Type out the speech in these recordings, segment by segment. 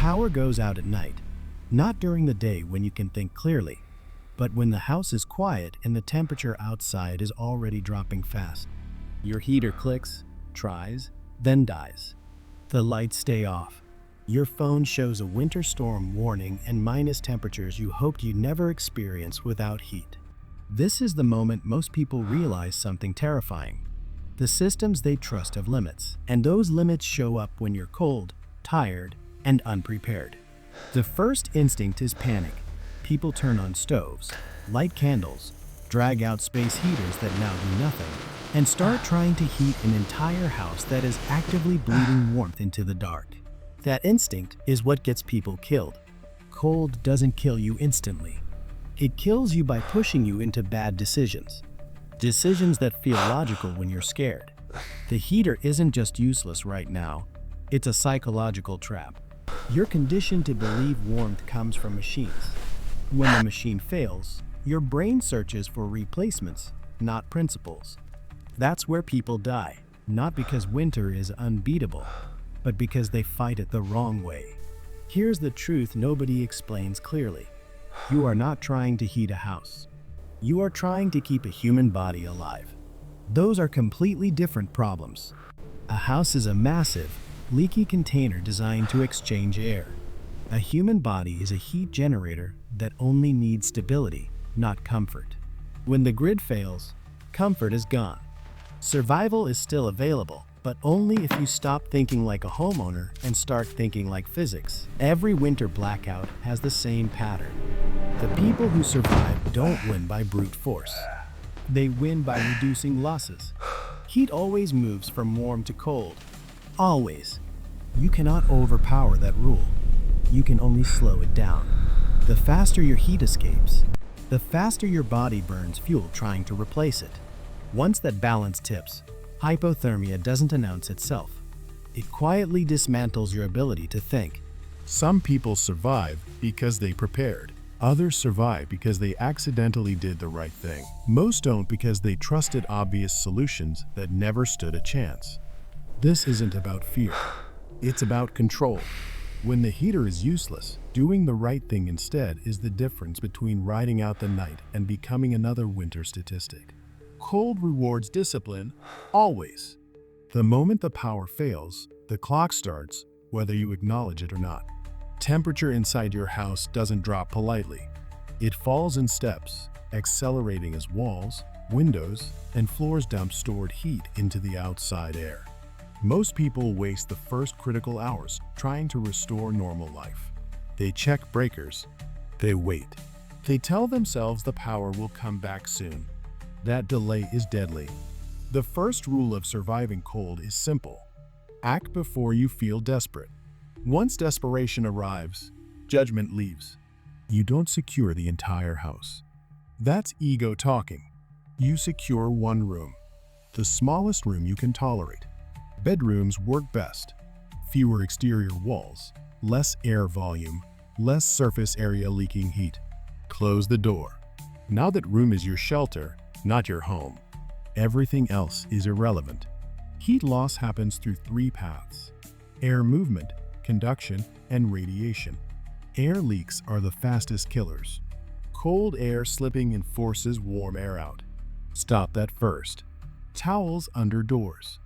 power goes out at night, not during the day when you can think clearly, but when the house is quiet and the temperature outside is already dropping fast. Your heater clicks, tries, then dies. The lights stay off. Your phone shows a winter storm warning and minus temperatures you hoped you'd never experience without heat. This is the moment most people realize something terrifying. The systems they trust have limits, and those limits show up when you're cold, tired, and unprepared. The first instinct is panic. People turn on stoves, light candles, drag out space heaters that now do nothing, and start trying to heat an entire house that is actively bleeding warmth into the dark. That instinct is what gets people killed. Cold doesn't kill you instantly. It kills you by pushing you into bad decisions. Decisions that feel logical when you're scared. The heater isn't just useless right now, it's a psychological trap. You're conditioned to believe warmth comes from machines. When the machine fails, your brain searches for replacements, not principles. That's where people die, not because winter is unbeatable, but because they fight it the wrong way. Here's the truth nobody explains clearly. You are not trying to heat a house. You are trying to keep a human body alive. Those are completely different problems. A house is a massive, leaky container designed to exchange air. A human body is a heat generator that only needs stability, not comfort. When the grid fails, comfort is gone. Survival is still available, but only if you stop thinking like a homeowner and start thinking like physics. Every winter blackout has the same pattern. The people who survive don't win by brute force. They win by reducing losses. Heat always moves from warm to cold. Always. You cannot overpower that rule. You can only slow it down. The faster your heat escapes, the faster your body burns fuel trying to replace it. Once that balance tips, hypothermia doesn't announce itself. It quietly dismantles your ability to think. Some people survive because they prepared. Others survive because they accidentally did the right thing. Most don't because they trusted obvious solutions that never stood a chance. This isn't about fear. It's about control. When the heater is useless, doing the right thing instead is the difference between riding out the night and becoming another winter statistic. Cold rewards discipline, always. The moment the power fails, the clock starts, whether you acknowledge it or not. Temperature inside your house doesn't drop politely. It falls in steps, accelerating as walls, windows, and floors dump stored heat into the outside air. Most people waste the first critical hours trying to restore normal life. They check breakers. They wait. They tell themselves the power will come back soon. That delay is deadly. The first rule of surviving cold is simple. Act before you feel desperate. Once desperation arrives, judgment leaves. You don't secure the entire house. That's ego talking. You secure one room, the smallest room you can tolerate. Bedrooms work best. Fewer exterior walls, less air volume, less surface area leaking heat. Close the door. Now that room is your shelter, not your home. Everything else is irrelevant. Heat loss happens through three paths: air movement, conduction, and radiation. Air leaks are the fastest killers. Cold air slipping in forces warm air out. Stop that first. Towels under doors.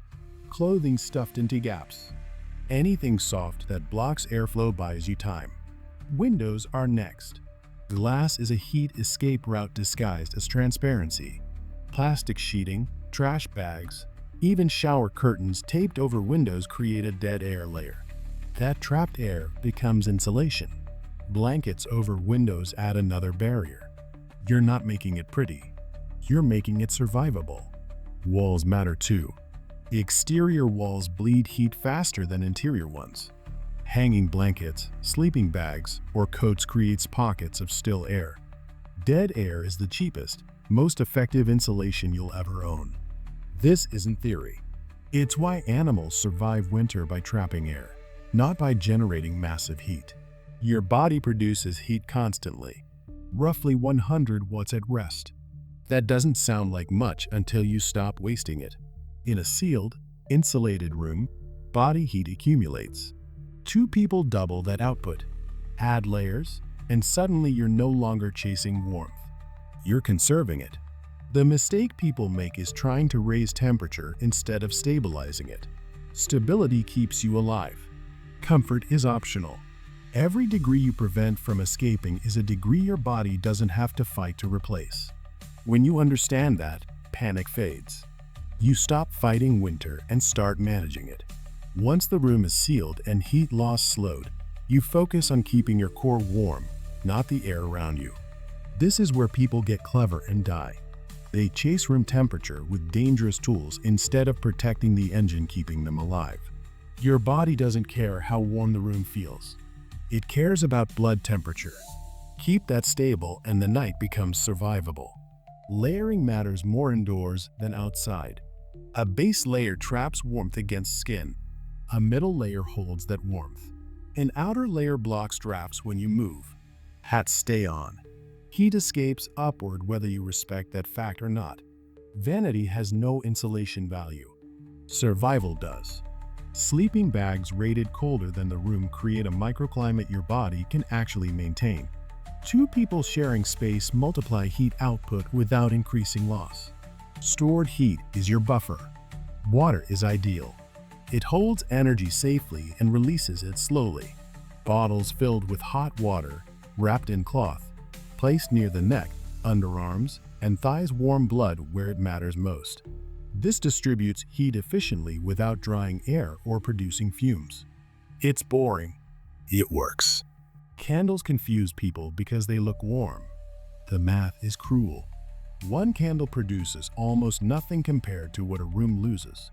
Clothing stuffed into gaps. Anything soft that blocks airflow buys you time. Windows are next. Glass is a heat escape route disguised as transparency. Plastic sheeting, trash bags, even shower curtains taped over windows create a dead air layer. That trapped air becomes insulation. Blankets over windows add another barrier. You're not making it pretty. You're making it survivable. Walls matter too. The exterior walls bleed heat faster than interior ones. Hanging blankets, sleeping bags, or coats creates pockets of still air. Dead air is the cheapest, most effective insulation you'll ever own. This isn't theory. It's why animals survive winter by trapping air, not by generating massive heat. Your body produces heat constantly, roughly 100 watts at rest. That doesn't sound like much until you stop wasting it. In a sealed, insulated room, body heat accumulates. Two people double that output. Add layers, and suddenly you're no longer chasing warmth. You're conserving it. The mistake people make is trying to raise temperature instead of stabilizing it. Stability keeps you alive. Comfort is optional. Every degree you prevent from escaping is a degree your body doesn't have to fight to replace. When you understand that, panic fades. You stop fighting winter and start managing it. Once the room is sealed and heat loss slowed, you focus on keeping your core warm, not the air around you. This is where people get clever and die. They chase room temperature with dangerous tools instead of protecting the engine keeping them alive. Your body doesn't care how warm the room feels. It cares about blood temperature. Keep that stable and the night becomes survivable. Layering matters more indoors than outside. A base layer traps warmth against skin. A middle layer holds that warmth. An outer layer blocks drafts when you move. Hats stay on. Heat escapes upward whether you respect that fact or not. Vanity has no insulation value. Survival does. Sleeping bags rated colder than the room create a microclimate your body can actually maintain. Two people sharing space multiply heat output without increasing loss. Stored heat is your buffer. Water is ideal. It holds energy safely and releases it slowly. Bottles filled with hot water, wrapped in cloth, placed near the neck, underarms, and thighs warm blood where it matters most. This distributes heat efficiently without drying air or producing fumes. It's boring. It works. Candles confuse people because they look warm. The math is cruel. One candle produces almost nothing compared to what a room loses.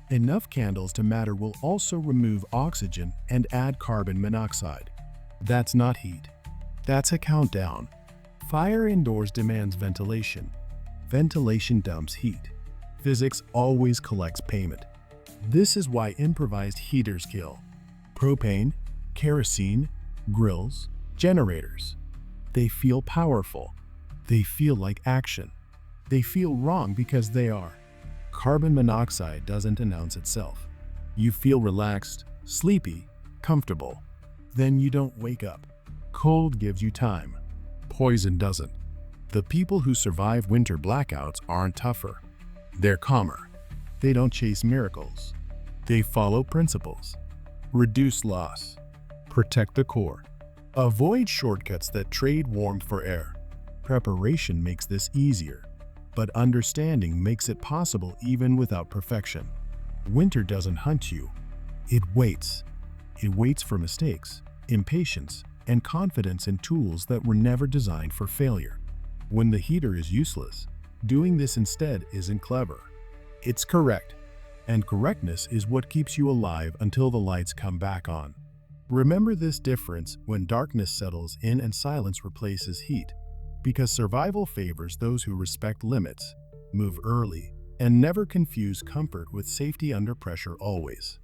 Enough candles to matter will also remove oxygen and add carbon monoxide. That's not heat. That's a countdown. Fire indoors demands ventilation. Ventilation dumps heat. Physics always collects payment. This is why improvised heaters kill. Propane, kerosene, grills, generators. They feel powerful. They feel like action. They feel wrong because they are. Carbon monoxide doesn't announce itself. You feel relaxed, sleepy, comfortable. Then you don't wake up. Cold gives you time. Poison doesn't. The people who survive winter blackouts aren't tougher. They're calmer. They don't chase miracles. They follow principles. Reduce loss. Protect the core. Avoid shortcuts that trade warmth for air. Preparation makes this easier, but understanding makes it possible even without perfection. Winter doesn't hunt you. It waits. It waits for mistakes, impatience, and confidence in tools that were never designed for failure. When the heater is useless, doing this instead isn't clever. It's correct, and correctness is what keeps you alive until the lights come back on. Remember this difference when darkness settles in and silence replaces heat, because survival favors those who respect limits, move early, and never confuse comfort with safety under pressure always.